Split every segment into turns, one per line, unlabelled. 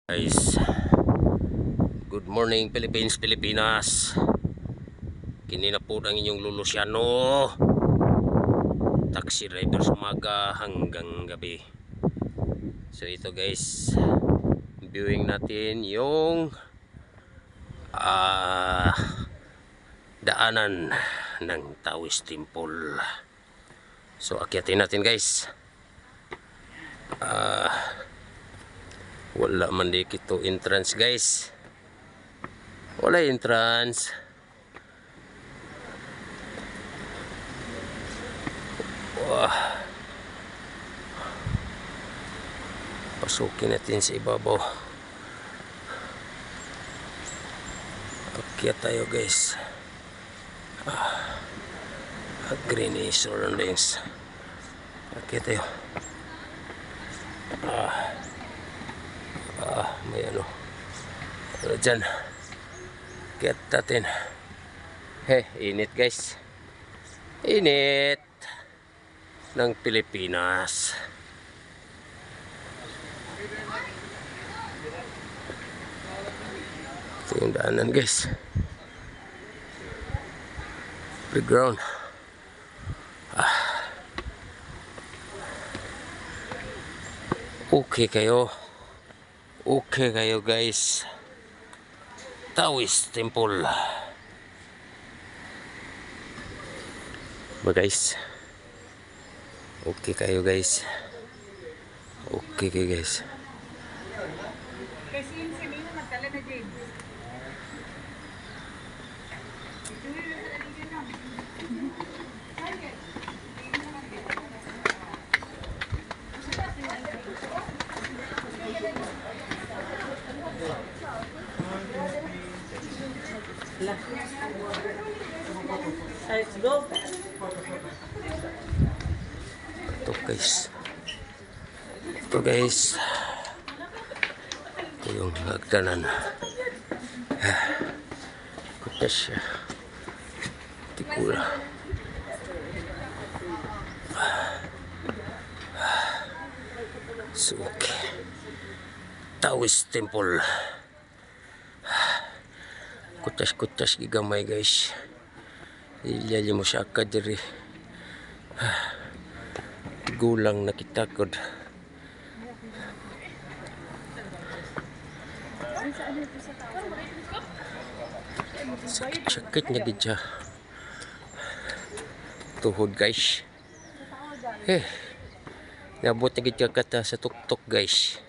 Guys, good morning Philippines, Pilipinas. Kini na po ang inyong Lulusiano, taxi driver sa umaga hanggang gabi. So ito guys, viewing natin yung daanan ng Taoist Temple. So akyatin natin guys. Wala man di kito entrance guys. Wala entrance. Wah. Pasukin natin sa ibabaw. Akyat tayo guys. Green surroundings. Akyat tayo. May ano dyan, get natin. Init guys, init ng Pilipinas. Ito yung daanan guys, playground. Okay kayo guys, Taoist Temple ba guys? Okay kayo guys, okay kayo guys.
Let's go.
Ito guys, ito yung hagdanan. Kuta siya, tikula. So okay, Taoist Temple. Kutas-kutas gigamay guys. Ilali mo siya ka diri. Gulang nakitakod. Sakit niya gid siya. Tuhod guys. Nabot na gid kata sa tuktok guys.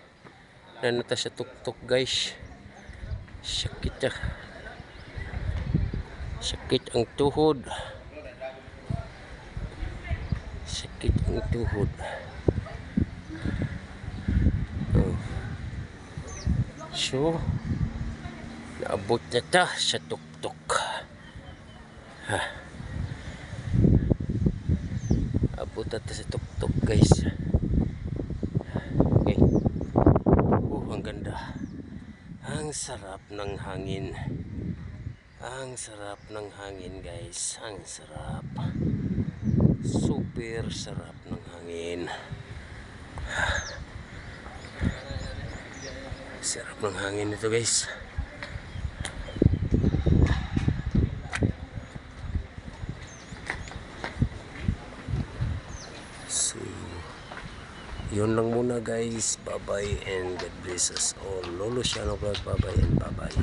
Nanata sa tuktok guys. Sakit siya. Sakit ang tuhod. Sakit ang tuhod. So, naabot na ta sa tuktok. Abot na ta sa tuktok guys. Okay. Ang ganda. Ang sarap ng hangin. Ang sarap ng hangin guys, ang sarap, super sarap ng hangin. Sarap ng hangin ito guys. So yun lang muna guys, bye bye and God bless us all. Lulusiano vlog, bye bye and bye bye.